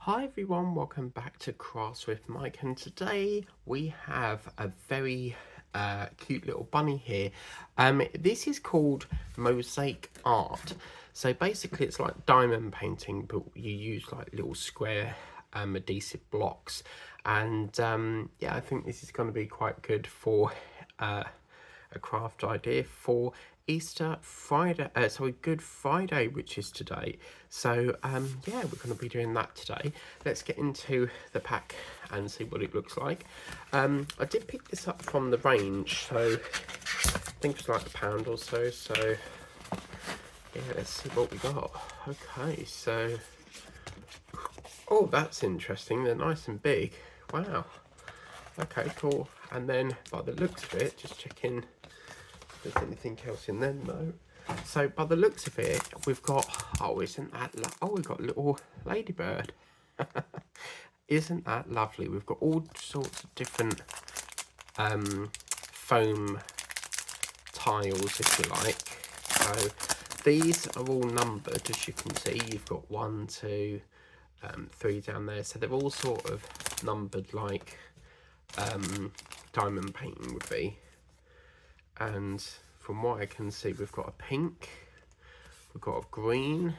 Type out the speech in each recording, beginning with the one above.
Hi everyone, welcome back to Crafts with Mike, and today we have a very cute little bunny here. This is called Mosaic art. So basically it's like diamond painting, but you use like little square adhesive blocks. And yeah, I think this is going to be quite good for a craft idea for Easter Friday, Good Friday, which is today. So yeah, we're going to be doing that today. Let's get into the pack and see what it looks like. I did pick this up from the range, so I think it's like £1 or so. So yeah, let's see what we got. Okay, so oh, that's interesting. They're nice and big. Wow. Okay, cool. And then by the looks of it, just checking if there's anything else in there. No. So by the looks of it, we've got, oh, isn't that, we've got a little ladybird. Isn't that lovely? We've got all sorts of different foam tiles, if you like. So these are all numbered, as you can see. You've got 1, 2, 3 down there. So they're all sort of numbered like diamond painting would be. And from what I can see, we've got a pink, we've got a green,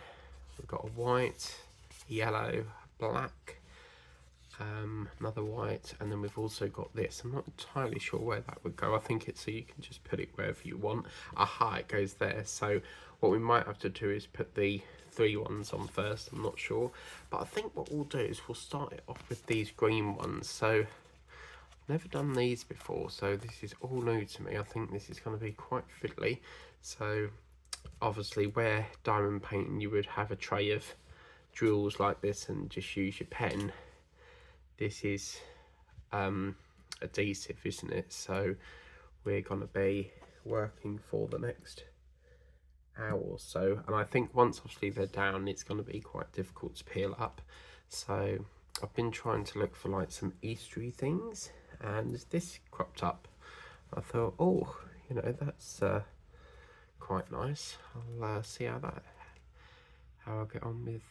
we've got a white, yellow, black, another white, and then we've also got this. I'm not entirely sure where that would go. I think it's so you can just put it wherever you want. Aha, it goes there. So what we might have to do is put the 3 ones on first. I'm not sure, but I think what we'll do is we'll start it off with these green ones. So never done these before, so this is all new to me. I think this is going to be quite fiddly. So obviously where diamond painting you would have a tray of drills like this and just use your pen, this is adhesive, isn't it? So we're going to be working for the next hour or so, and I think once obviously they're down, it's going to be quite difficult to peel up. So I've been trying to look for like some Eastery things, and this cropped up. I thought, oh, you know, that's quite nice. I'll see how I get on with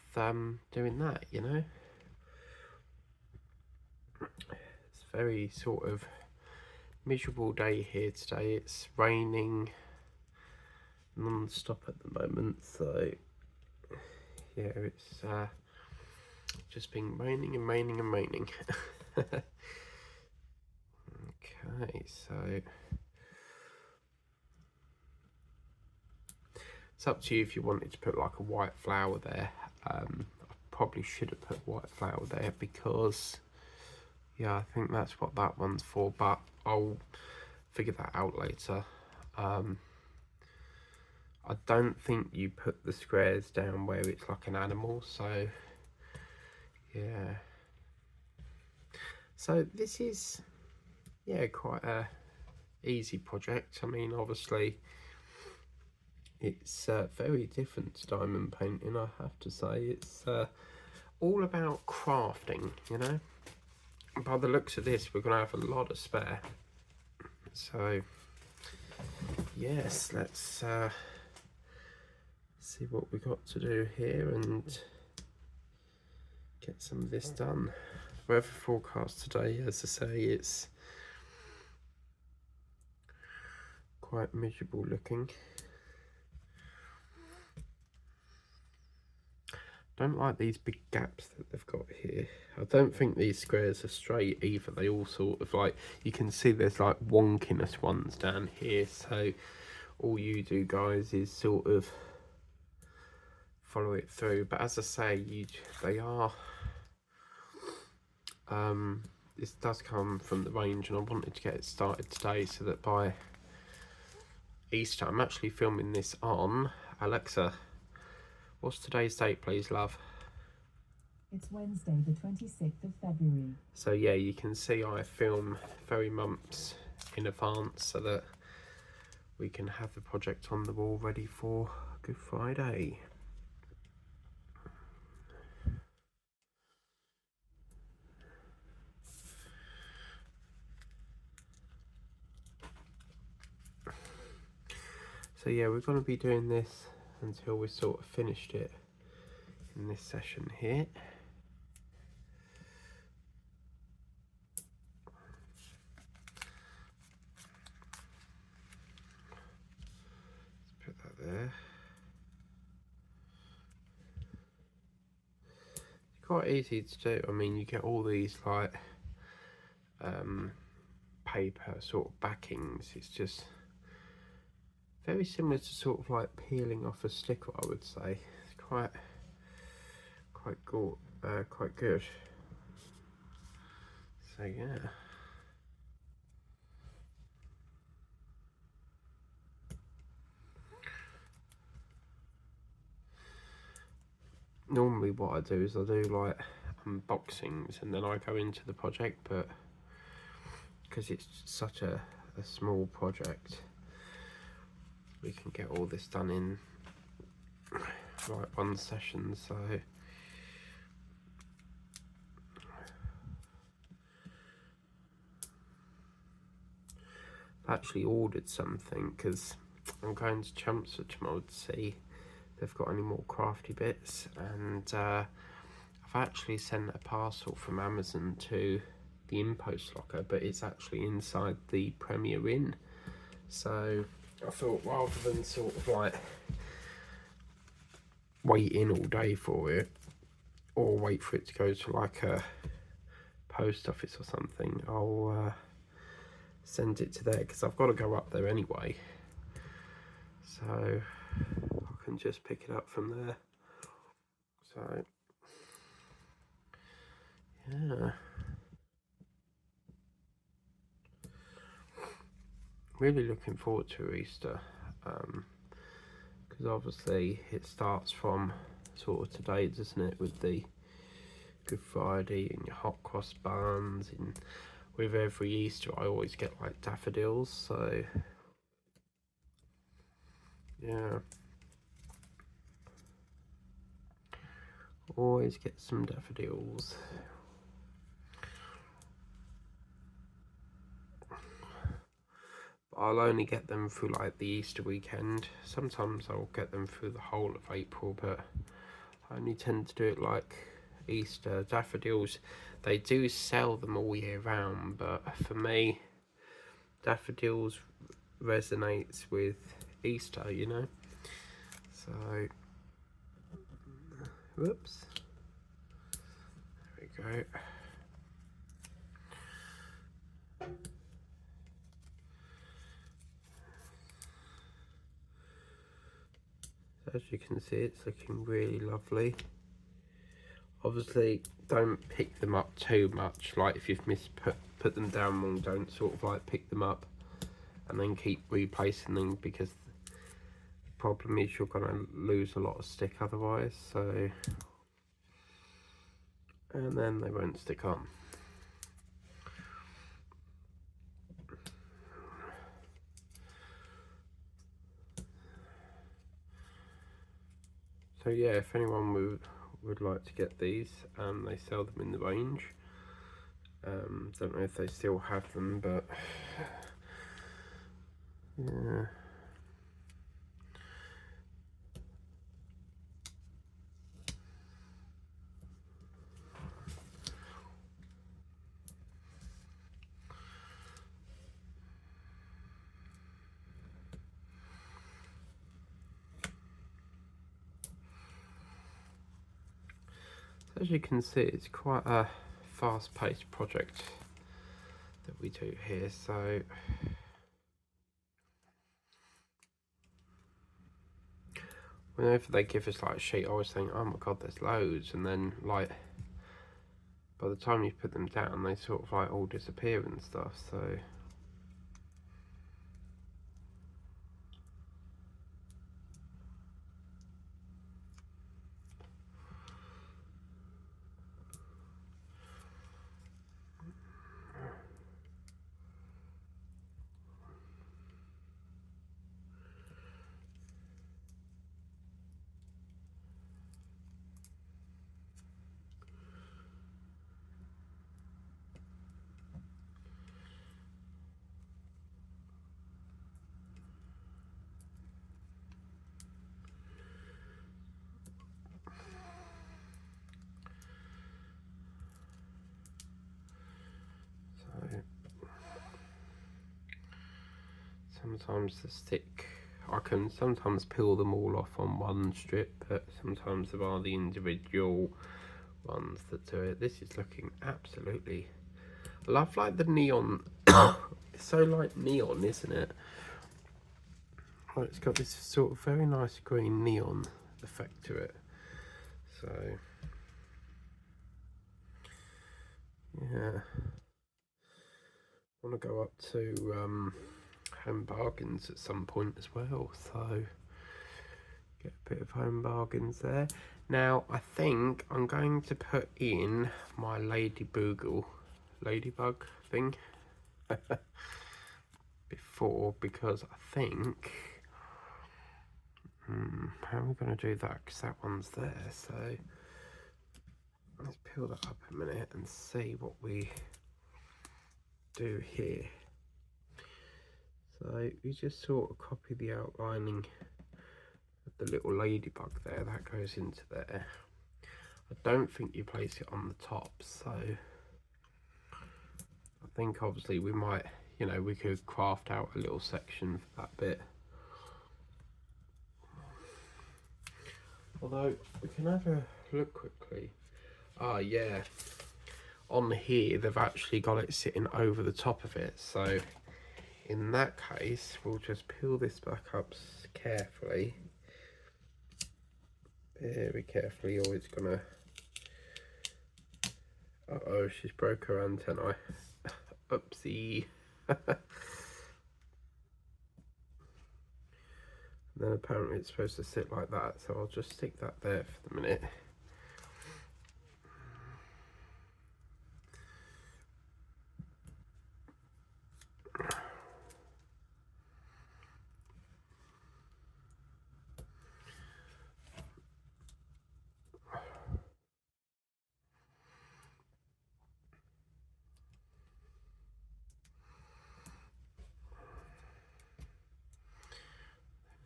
doing that, you know. It's a very sort of miserable day here today. It's raining non-stop at the moment, so yeah, it's just been raining and raining and raining. Okay, so it's up to you if you wanted to put like a white flower there. I probably should have put white flower there because, yeah, I think that's what that one's for, but I'll figure that out later. I don't think you put the squares down where it's like an animal, so yeah. So this is, yeah, quite a easy project. I mean, obviously it's very different to diamond painting, I have to say. It's all about crafting, you know. By the looks of this, we're going to have a lot of spare. So yes, let's see what we got to do here and get some of this done. Weather forecast today, as I say, it's quite miserable looking. Don't like these big gaps that they've got here. I don't think these squares are straight either. They all sort of like, you can see there's like wonkiness ones down here. So all you do, guys, is sort of follow it through. But as I say, they are this does come from the range, and I wanted to get it started today so that by Easter, I'm actually filming this on, Alexa, what's today's date, please, love? It's Wednesday, the 26th of February. So yeah, you can see I film very months in advance so that we can have the project on the wall ready for Good Friday. So yeah, we're going to be doing this until we sort of finished it in this session here. quite easy to do. I mean, you get all these like paper sort of backings. It's just very similar to sort of like peeling off a sticker, I would say. It's quite good, quite good. So yeah. Normally what I do is I do like unboxings and then I go into the project, but because it's such a small project, we can get all this done in like one session. So I actually ordered something because I'm going to Chelmsford tomorrow to see if they've got any more crafty bits, and I've actually sent a parcel from Amazon to the InPost locker, but it's actually inside the Premier Inn. So I thought, rather than sort of like wait in all day for it, or wait for it to go to like a post office or something, I'll send it to there, because I've got to go up there anyway, so I can just pick it up from there. So yeah, really looking forward to Easter, because obviously it starts from sort of today, doesn't it, with the Good Friday and your hot cross buns, and with every Easter I always get like daffodils, so yeah, always get some daffodils. I'll only get them through like the Easter weekend. Sometimes I'll get them through the whole of April, but I only tend to do it like Easter. Daffodils, they do sell them all year round, but for me, daffodils resonates with Easter, you know. So, whoops, there we go. As you can see, it's looking really lovely. Obviously, don't pick them up too much. Like if you've put them down wrong, don't sort of like pick them up and then keep replacing them, because the problem is you're going to lose a lot of stick otherwise. So, and then they won't stick on. So yeah, if anyone would like to get these, they sell them in the range. Don't know if they still have them, but yeah. As you can see, it's quite a fast-paced project that we do here, so whenever they give us like a sheet, I always think, oh my god, there's loads, and then like by the time you put them down, they sort of like all disappear and stuff. So sometimes the stick, I can sometimes peel them all off on one strip, but sometimes there are the individual ones that do it. This is looking absolutely... I love like the neon. It's so like neon, isn't it? Well, it's got this sort of very nice green neon effect to it. So yeah, I want to go up to Home Bargains at some point as well, so get a bit of Home Bargains there. Now I think I'm going to put in my ladybug thing before, because I think how are we going to do that, because that one's there. So let's peel that up a minute and see what we do here. So you just sort of copy the outlining of the little ladybug there, that goes into there. I don't think you place it on the top, so I think obviously we might, you know, we could craft out a little section for that bit. Although we can have a look quickly. Ah, yeah, on here they've actually got it sitting over the top of it, so in that case we'll just peel this back up carefully, very carefully, or it's gonna... uh-oh, she's broke her antennae. Oopsie. Then apparently it's supposed to sit like that, so I'll just stick that there for the minute.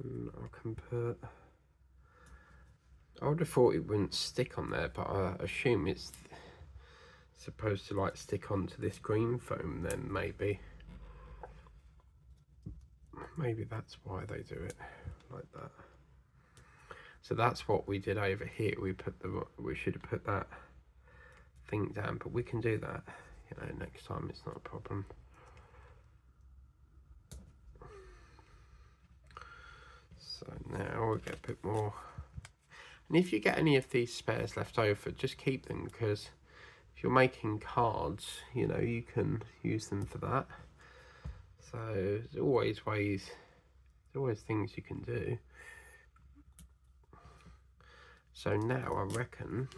And I can put... I would have thought it wouldn't stick on there, but I assume it's supposed to like stick onto this green foam then, maybe. Maybe that's why they do it like that. So that's what we did over here. We should have put that thing down, but we can do that, you know, next time. It's not a problem. So now we'll get a bit more. And if you get any of these spares left over, just keep them, because if you're making cards, you know, you can use them for that. So there's always ways, there's always things you can do. So now I reckon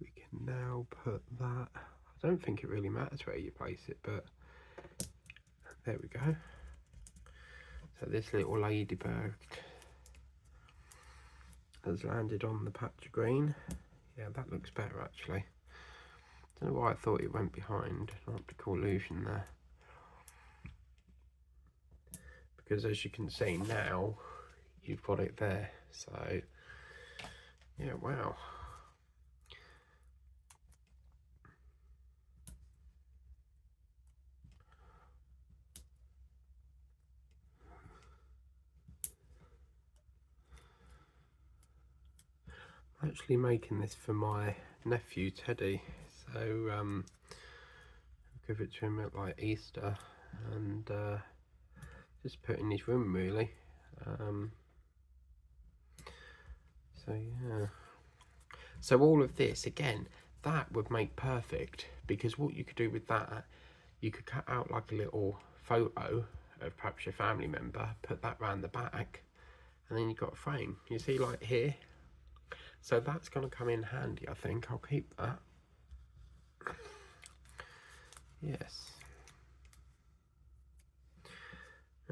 we can now put that... I don't think it really matters where you place it, but there we go. So this little ladybird has landed on the patch of green. Yeah, that looks better actually. Don't know why I thought it went behind an optical illusion there. Because as you can see now, you've got it there. So, yeah, wow. I'm actually making this for my nephew Teddy, so I'll give it to him at like Easter, and just put in his room really. So yeah, so all of this again, that would make perfect, because what you could do with that, you could cut out like a little photo of perhaps your family member, put that round the back, and then you've got a frame, you see, like here. So that's going to come in handy, I think. I'll keep that. Yes.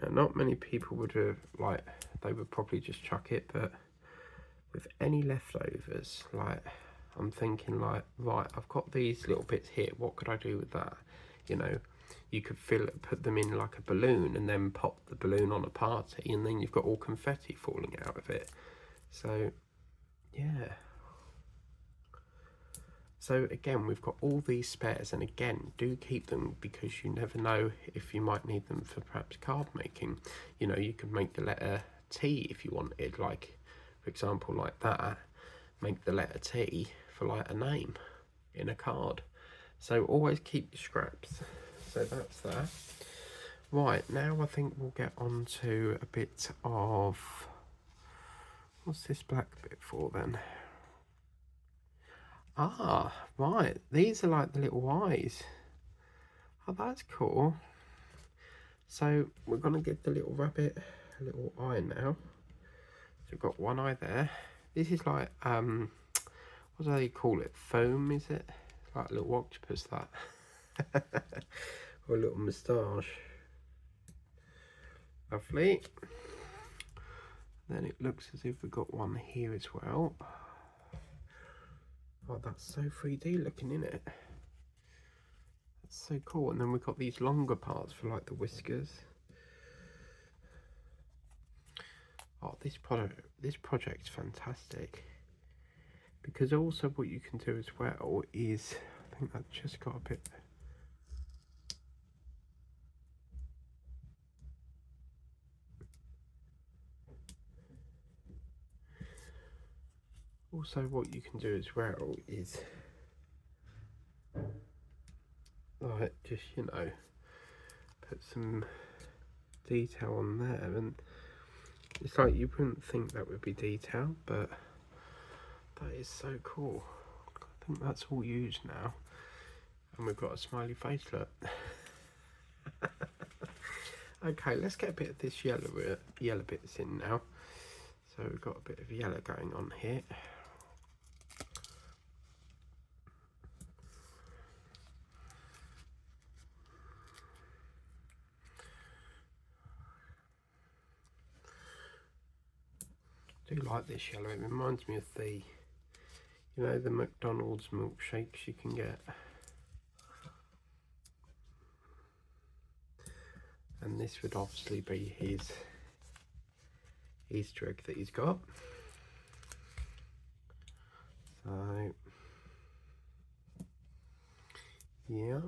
Now, not many people would have, like, they would probably just chuck it, but with any leftovers, like, I'm thinking like, right, I've got these little bits here, what could I do with that? You know, you could put them in like a balloon and then pop the balloon on a party, and then you've got all confetti falling out of it. So yeah. So again, we've got all these spares, and again, do keep them, because you never know if you might need them for perhaps card making. You know, you could make the letter T if you wanted, like, for example, like that. make the letter T for like a name in a card. So always keep your scraps. So that's that. Right, now I think we'll get on to a bit of, what's this black bit for then? Ah, right, these are like the little eyes. Oh, that's cool. So we're gonna give the little rabbit a little eye now. So we've got one eye there. This is like, what do they call it? Foam, is it? It's like a little octopus, that. Or a little moustache. Lovely. Then it looks as if we've got one here as well. Oh, that's so 3D looking, isn't it? That's so cool. And then we've got these longer parts for like the whiskers. Oh, this project's fantastic. Because also what you can do as well is, I think that just got a bit. Also what you can do as well is, like, just, you know, put some detail on there, and it's like you wouldn't think that would be detail, but that is so cool. I think that's all used now, and we've got a smiley face, look. Okay, let's get a bit of this yellow bits in now. So we've got a bit of yellow going on here. I do like this yellow. It reminds me of the, you know, the McDonald's milkshakes you can get. And this would obviously be his Easter egg that he's got. So, yeah.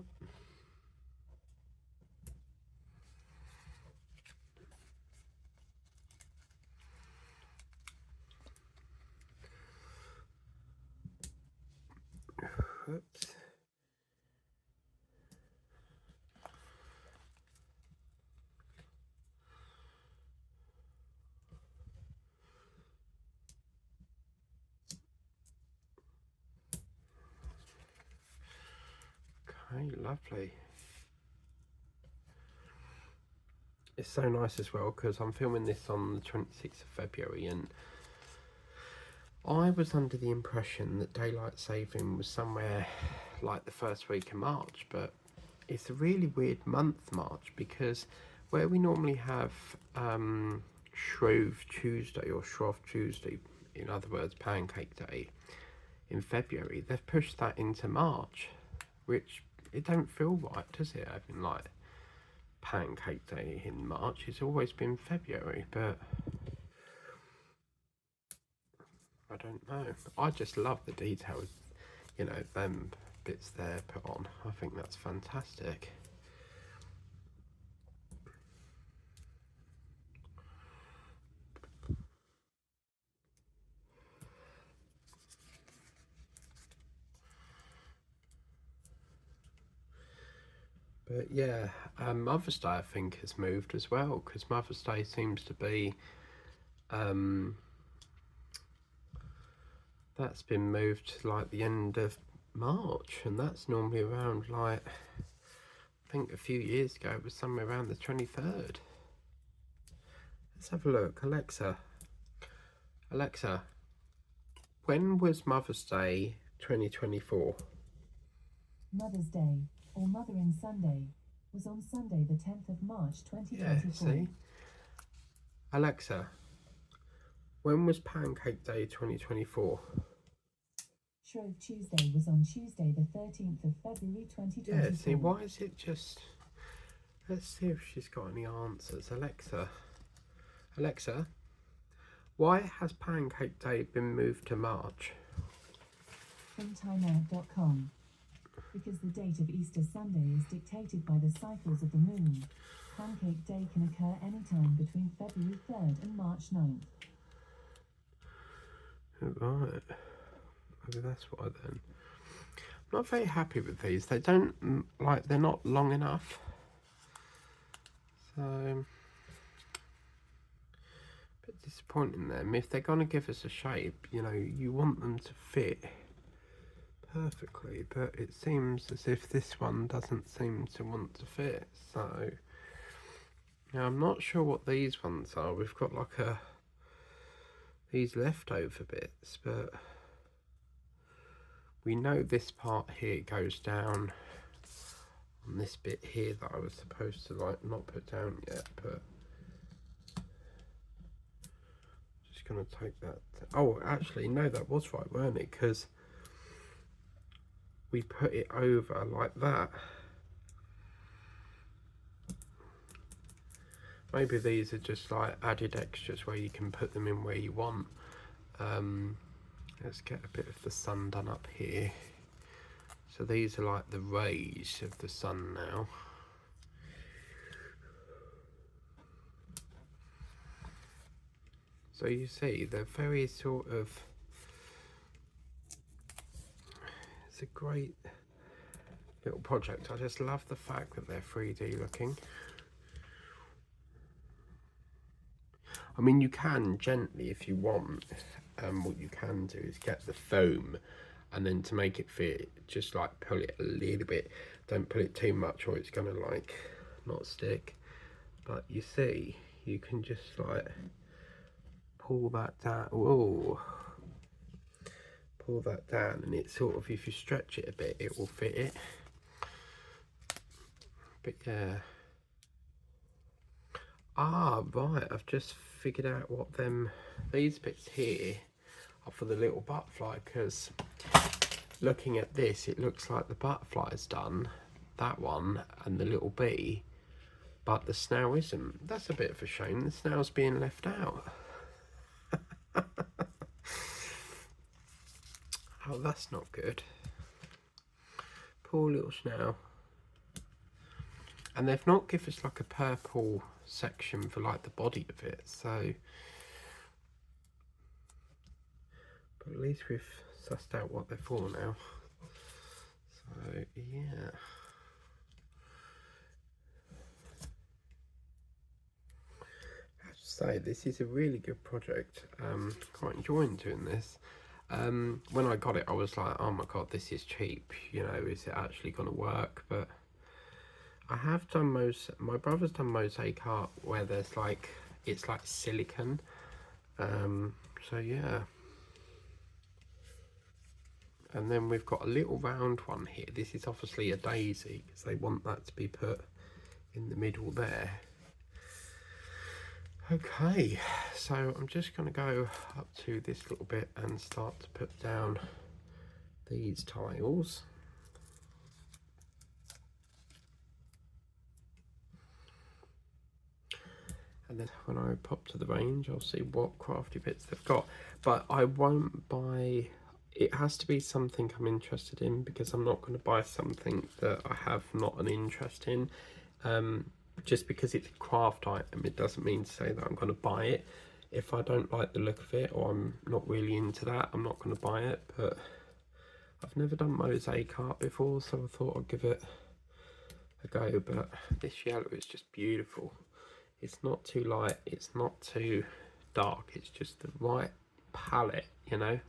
Oops. Okay, lovely. It's so nice as well because I'm filming this on the 26th of February, and I was under the impression that daylight saving was somewhere like the first week of March, but it's a really weird month, March, because where we normally have Shrove Tuesday or Shrove Tuesday, in other words Pancake Day, in February, they've pushed that into March, which it don't feel right, does it, having like Pancake Day in March? It's always been February, but I don't know. I just love the details, you know, them bits there put on. I think that's fantastic. But yeah, Mother's Day I think has moved as well, because Mother's Day seems to be, that's been moved to like the end of March, and that's normally around, like, I think a few years ago it was somewhere around the 23rd. Let's have a look. Alexa, when was Mother's Day 2024? Mother's Day, or Mothering Sunday, was on Sunday the 10th of March 2024. Yeah, see? Alexa, when was Pancake Day 2024? Shrove Tuesday was on Tuesday the 13th of February 2024. Yeah, see, why is it just... Let's see if she's got any answers. Alexa, why has Pancake Day been moved to March? From timeout.com. Because the date of Easter Sunday is dictated by the cycles of the moon. Pancake Day can occur anytime between February 3rd and March 9th. Right. Maybe that's why then. I'm not very happy with these. They don't, like, they're not long enough. So, a bit disappointing them. If they're going to give us a shape, you know, you want them to fit perfectly, but it seems as if this one doesn't seem to want to fit. So, now I'm not sure what these ones are. We've got like these leftover bits, but we know this part here goes down on this bit here that I was supposed to like not put down yet, but just gonna take that. Oh, actually no, that was right, weren't it? Because we put it over like that. Maybe these are just like added extras where you can put them in where you want. Let's get a bit of the sun done up here. So these are like the rays of the sun now. So you see, they're very sort of, it's a great little project. I just love the fact that they're 3D looking. I mean, you can gently, if you want, what you can do is get the foam, and then to make it fit, just like pull it a little bit. Don't pull it too much or it's gonna like not stick. But you see, you can just like pull that down. Whoa. Pull that down, and it sort of, if you stretch it a bit, it will fit it. But yeah. Ah, right, I've just figured out what these bits here are for the little butterfly, because looking at this, it looks like the butterfly's done, that one, and the little bee, but the snail isn't. That's a bit of a shame, the snail's being left out. Oh, that's not good. Poor little snail. And they've not given us like a purple section for like the body of it, so, but at least we've sussed out what they're for now. So yeah, I have to say this is a really good project. Quite enjoying doing this. When I got it, I was like, oh my god, this is cheap, you know, is it actually going to work? But I have done my brother's done mosaic art where there's like, it's like silicone. So yeah. And then we've got a little round one here. This is obviously a daisy, because they want that to be put in the middle there. Okay, so I'm just going to go up to this little bit and start to put down these tiles. And then when I pop to the range, I'll see what crafty bits they've got. But I won't buy, it has to be something I'm interested in, because I'm not going to buy something that I have not an interest in. Just because it's a craft item, it doesn't mean to say that I'm going to buy it. If I don't like the look of it, or I'm not really into that, I'm not going to buy it. But I've never done mosaic art before, so I thought I'd give it a go. But this yellow is just beautiful. It's not too light, it's not too dark, it's just the right palette, you know,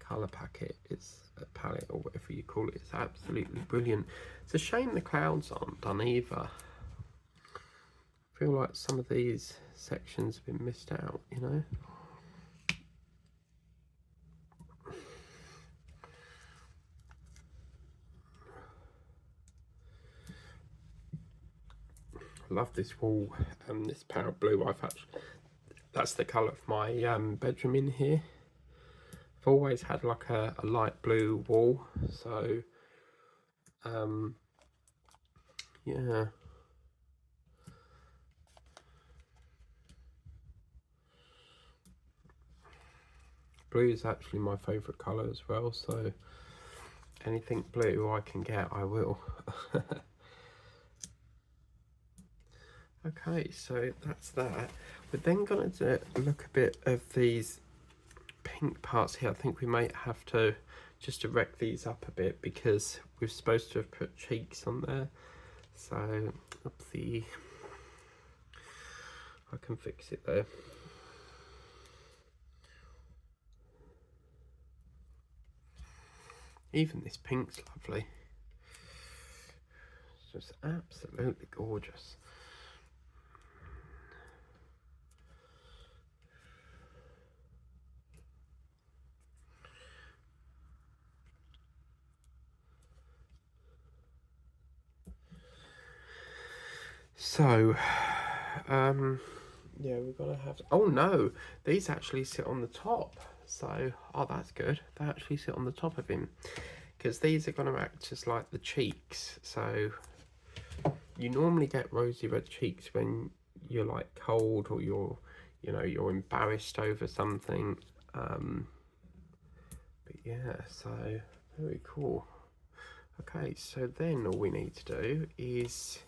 colour packet. It's a palette, or whatever you call it. It's absolutely brilliant. It's a shame the clouds aren't done either. I feel like some of these sections have been missed out, you know. I love this wall, this parrot blue. That's the colour of my bedroom in here. I've always had like a light blue wall, so yeah. Blue is actually my favourite colour as well, so anything blue I can get, I will. Okay, so that's that. We're then going to look a bit of these pink parts here, I think we might have to just erect these up a bit because we're supposed to have put cheeks on there. So, oopsie. I can fix it though. Even this pink's lovely. It's just absolutely gorgeous. So, yeah, we're gonna have to, oh no, these actually sit on the top. So, oh, that's good. They actually sit on the top of him because these are gonna act as like the cheeks. So, you normally get rosy red cheeks when you're like cold or you're, you know, you're embarrassed over something. But yeah, so very cool. Okay, so then all we need to do is,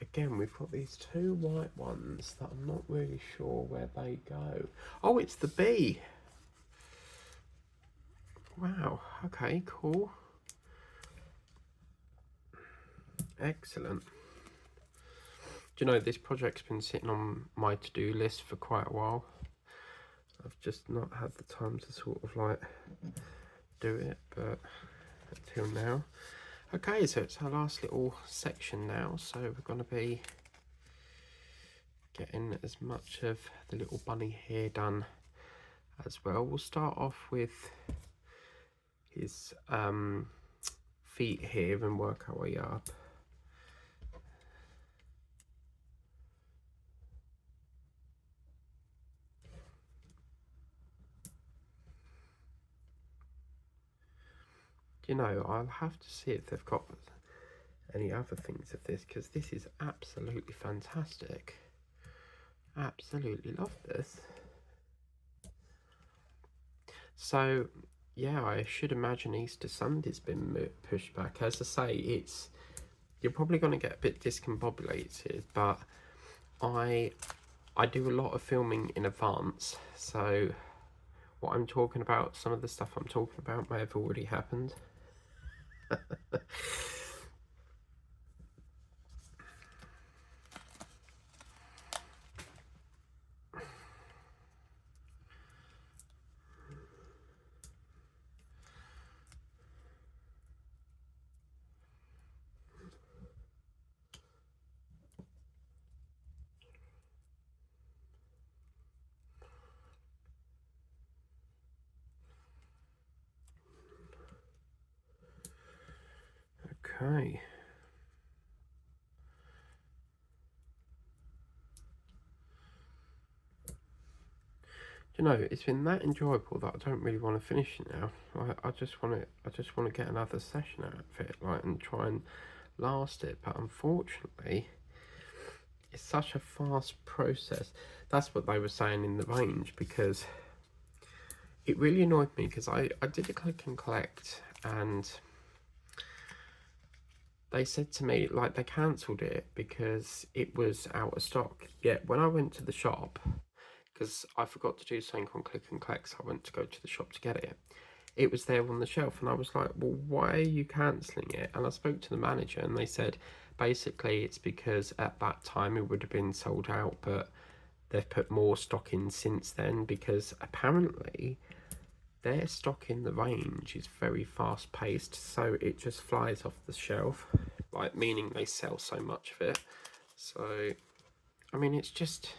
again, we've got these two white ones that I'm not really sure where they go. Oh, it's the bee. Wow, okay, cool. Excellent. Do you know, this project's been sitting on my to-do list for quite a while. I've just not had the time to sort of like do it, but until now. Okay, so it's our last little section now, so we're going to be getting as much of the little bunny hair done as well. We'll start off with his feet here and work our way up. You know, I'll have to see if they've got any other things of this, because this is absolutely fantastic. Absolutely love this. So yeah, I should imagine Easter Sunday's been pushed back. As I say, you're probably going to get a bit discombobulated, but I do a lot of filming in advance, so what I'm talking about, some of the stuff I'm talking about may have already happened. Okay. You know, it's been that enjoyable that I don't really want to finish it now. I just want to get another session out of it, like, and try and last it. But unfortunately, it's such a fast process. That's what they were saying in the range, because it really annoyed me, because I did a click and collect, and they said to me, like, they cancelled it because it was out of stock. Yet when I went to the shop, because I forgot to do something on click and collect, so I went to go to the shop to get it. It was there on the shelf, and I was like, well, why are you cancelling it? And I spoke to the manager, and they said, basically, it's because at that time it would have been sold out, but they've put more stock in since then, because apparently their stock in the range is very fast paced, so it just flies off the shelf, like, meaning they sell so much of it. So, I mean, it's just,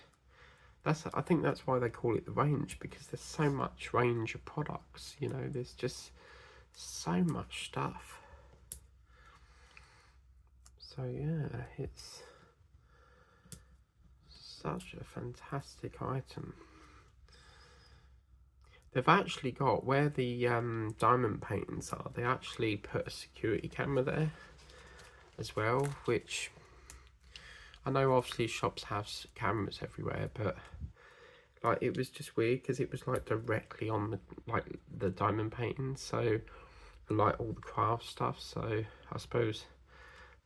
I think that's why they call it the range, because there's so much range of products, you know, there's just so much stuff. So yeah, it's such a fantastic item. They've actually got, where the diamond paintings are, they actually put a security camera there as well, which I know obviously shops have cameras everywhere, but like, it was just weird because it was like directly on the, like, the diamond paintings, so, like, all the craft stuff. So I suppose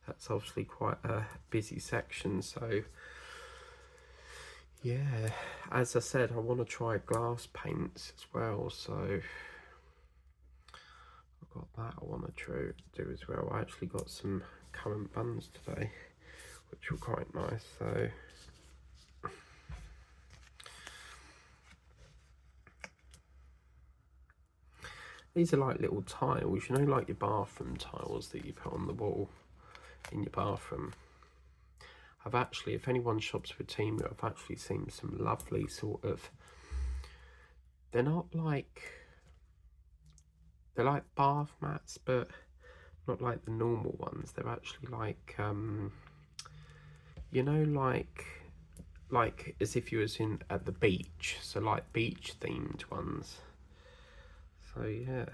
that's obviously quite a busy section, so Yeah, as I said, I want to try glass paints as well, so I've got that I want to do as well. I actually got some currant buns today, which were quite nice, so these are like little tiles, you know, like your bathroom tiles that you put on the wall in your bathroom. I've actually, if anyone shops with Temu, I've actually seen some lovely sort of, they're not like, they're like bath mats, but not like the normal ones. They're actually like, you know, like as if you was in at the beach, so like beach themed ones. So yeah.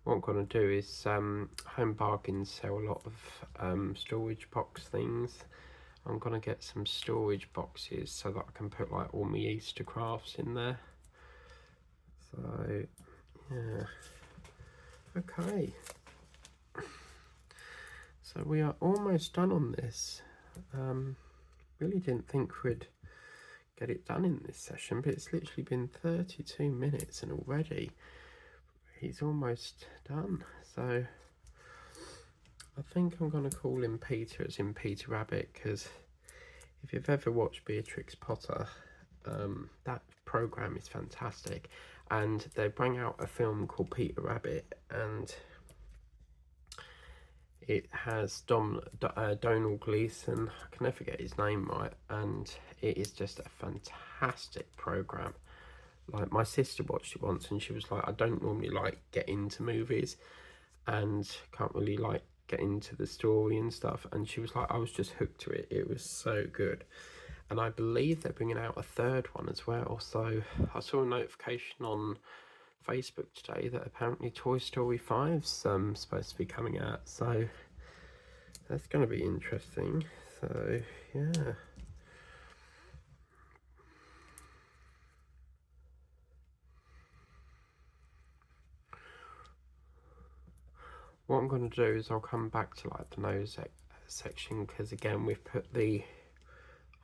What I'm going to do is Home Bargains sell a lot of storage box things. I'm going to get some storage boxes so that I can put like all my Easter crafts in there. So yeah, okay. So we are almost done on this. Really didn't think we'd get it done in this session, but it's literally been 32 minutes and already he's almost done. So I think I'm going to call him Peter, as in Peter Rabbit, because if you've ever watched Beatrix Potter, that program is fantastic, and they bring out a film called Peter Rabbit, and it has Donald Gleason, I can never get his name right, and it is just a fantastic program. Like, my sister watched it once and she was like, I don't normally like get into movies and can't really like get into the story and stuff, and she was like, I was just hooked to it. It was so good. And I believe they're bringing out a third one as well. So I saw a notification on Facebook today that apparently Toy Story 5's supposed to be coming out, so that's going to be interesting. So yeah. What I'm going to do is I'll come back to like the nose section, because again we've put the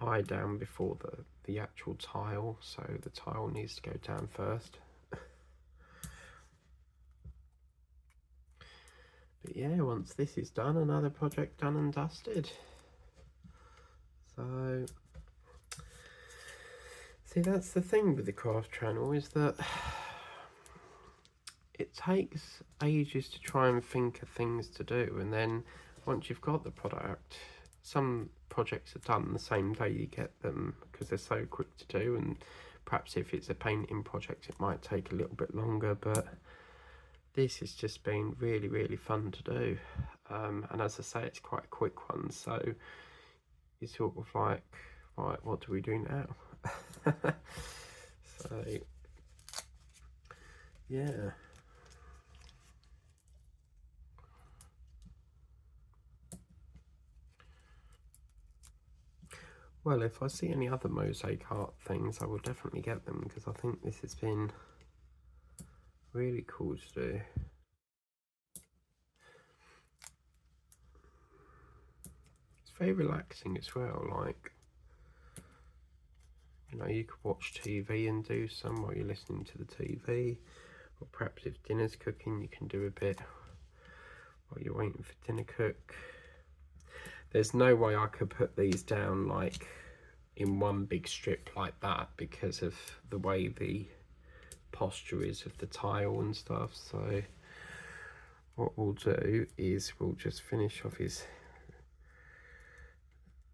eye down before the actual tile, so the tile needs to go down first. But yeah, once this is done, another project done and dusted. So see, that's the thing with the craft channel, is that it takes ages to try and think of things to do, and then once you've got the product, some projects are done the same day you get them because they're so quick to do, and perhaps if it's a painting project it might take a little bit longer, but this has just been really, really fun to do. And as I say, it's quite a quick one, so you're sort of like, right, what do we do now? So yeah. Well, if I see any other mosaic art things, I will definitely get them, because I think this has been really cool to do. It's very relaxing as well, like, you know, you could watch TV and do some while you're listening to the TV, or perhaps if dinner's cooking, you can do a bit while you're waiting for dinner cook. There's no way I could put these down like in one big strip like that, because of the way the posture is of the tile and stuff. So what we'll do is we'll just finish off his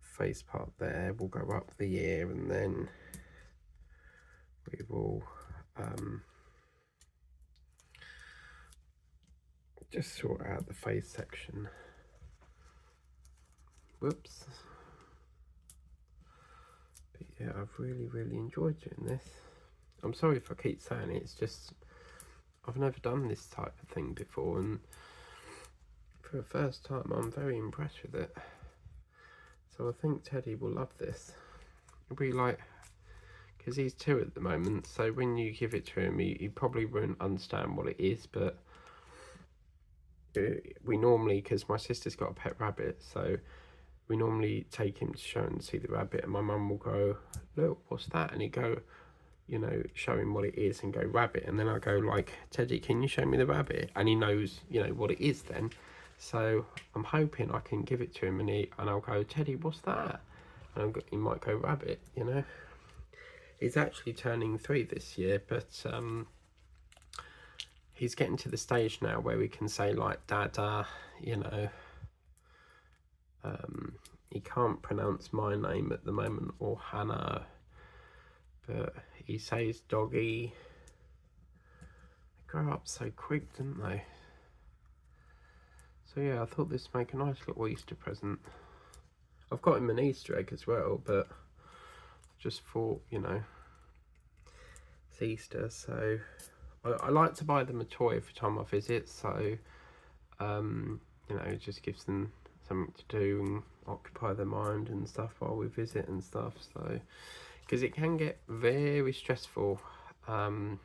face part there, we'll go up the ear, and then we will just sort out the face section. Whoops. But yeah, I've really, really enjoyed doing this. I'm sorry if I keep saying it, it's just I've never done this type of thing before, and for the first time I'm very impressed with it. So I think Teddy will love this. He'll be like, because he's 2 at the moment, so when you give it to him, he probably won't understand what it is, but we normally, because my sister's got a pet rabbit, so we normally take him to show and see the rabbit, and my mum will go, look, what's that? And he'd go, you know, show him what it is and go, rabbit. And then I go like, Teddy, can you show me the rabbit? And he knows, you know, what it is then. So I'm hoping I can give it to him, and I'll go, Teddy, what's that? And he might go, rabbit, you know. He's actually turning 3 this year, but he's getting to the stage now where we can say like Dada, you know. He can't pronounce my name at the moment, or Hannah, but he says doggy. They grow up so quick, didn't they? So yeah, I thought this would make a nice little Easter present. I've got him an Easter egg as well, but just thought, you know, it's Easter, so I like to buy them a toy every time I visit, so you know, it just gives them something to do and occupy their mind and stuff while we visit and stuff. So because it can get very stressful, and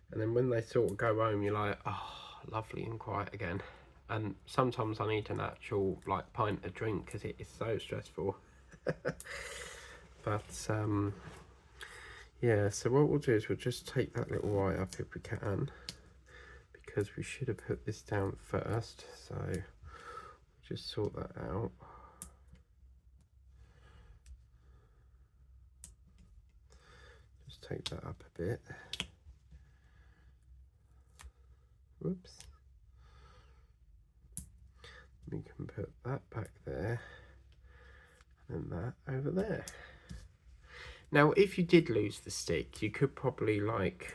then when they sort of go home, you're like, oh, lovely and quiet again. And sometimes I need an actual like pint of drink because it is so stressful. But yeah, so what we'll do is we'll just take that little white up if we can, because we should have put this down first, so just sort that out. Just take that up a bit. Whoops. We can put that back there, and that over there. Now, if you did lose the stick, you could probably like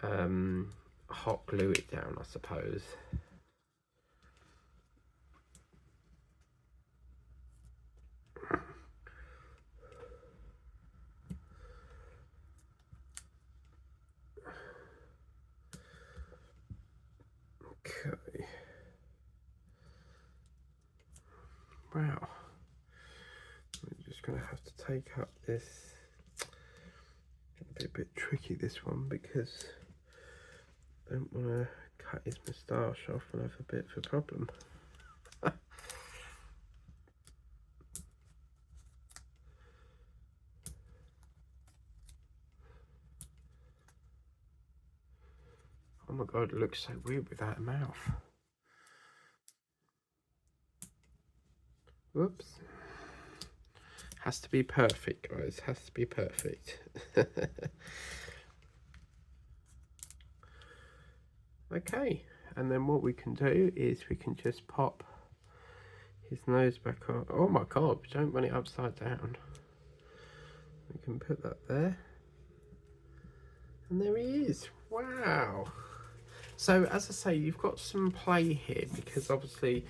hot glue it down, I suppose. Okay. Wow. We're just going to have to take up this. It's going to be a bit tricky, this one, because I don't want to cut his moustache off and have a bit of a problem. Oh my god, it looks so weird without a mouth. Whoops. Has to be perfect, guys. Has to be perfect. Okay, and then what we can do is we can just pop his nose back on. Oh my god, don't run it upside down. We can put that there. And there he is. Wow. So as I say, you've got some play here, because obviously,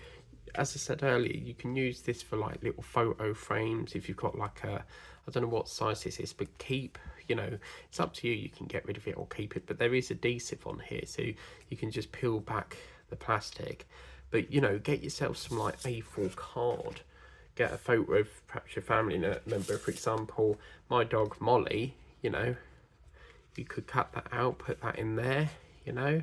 as I said earlier, you can use this for like little photo frames if you've got like a, I don't know what size this is, but keep, you know, it's up to you, you can get rid of it or keep it, but there is adhesive on here, so you can just peel back the plastic. But, you know, get yourself some like A4 card, get a photo of perhaps your family member, for example, my dog Molly, you know, you could cut that out, put that in there, you know,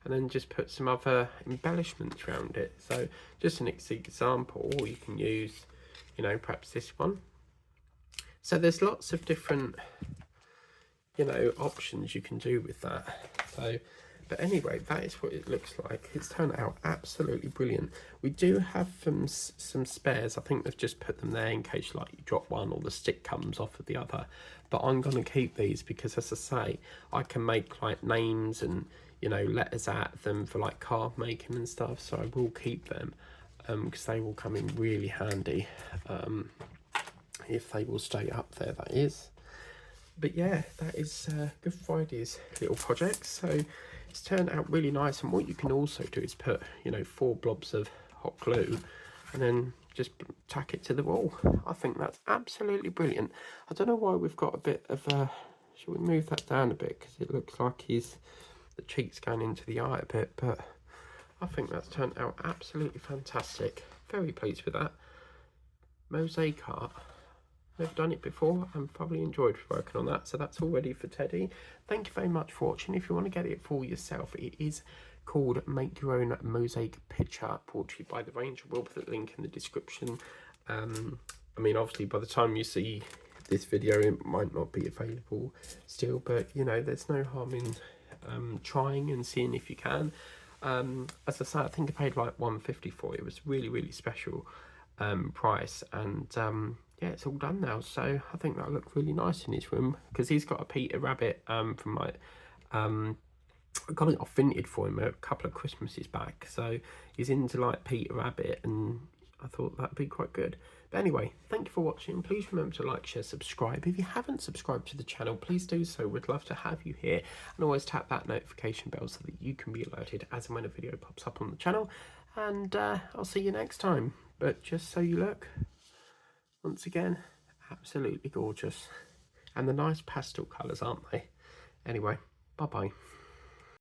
and then just put some other embellishments around it. So just an example, or you can use, you know, perhaps this one. So there's lots of different, you know, options you can do with that. So, but anyway, that is what it looks like. It's turned out absolutely brilliant. We do have some spares. I think they've just put them there in case like you drop one or the stick comes off of the other. But I'm going to keep these because, as I say, I can make like names and, you know, letters out of them for like card making and stuff. So I will keep them because they will come in really handy if they will stay up there, that is. But yeah, that is Good Friday's little project. So it's turned out really nice, and what you can also do is put, you know, 4 blobs of hot glue and then just tack it to the wall. I think that's absolutely brilliant. I don't know why we've got a bit of shall we move that down a bit, because it looks like the cheek's going into the eye a bit, but I think that's turned out absolutely fantastic. Very pleased with that. Mosaic art. never done it before and probably enjoyed working on that. So that's all ready for Teddy. Thank you very much for watching. If you want to get it for yourself, it is called Make Your Own Mosaic Picture, brought to you by The Range. We'll put the link in the description. I mean, obviously by the time you see this video it might not be available still, but you know, there's no harm in trying and seeing if you can. As I say, I think I paid like $1.50 for it. It was really special price, and yeah, it's all done now. So I think that'll look really nice in his room, because he's got a Peter Rabbit from like I got it off Vinted for him a couple of Christmases back, so he's into like Peter Rabbit, and I thought that'd be quite good. But anyway, thank you for watching. Please remember to like, share, subscribe. If you haven't subscribed to the channel, please do so. We'd love to have you here, and always tap that notification bell so that you can be alerted as and when a video pops up on the channel. And I'll see you next time. But just so you look, once again, absolutely gorgeous, and the nice pastel colours, aren't they? Anyway, bye bye.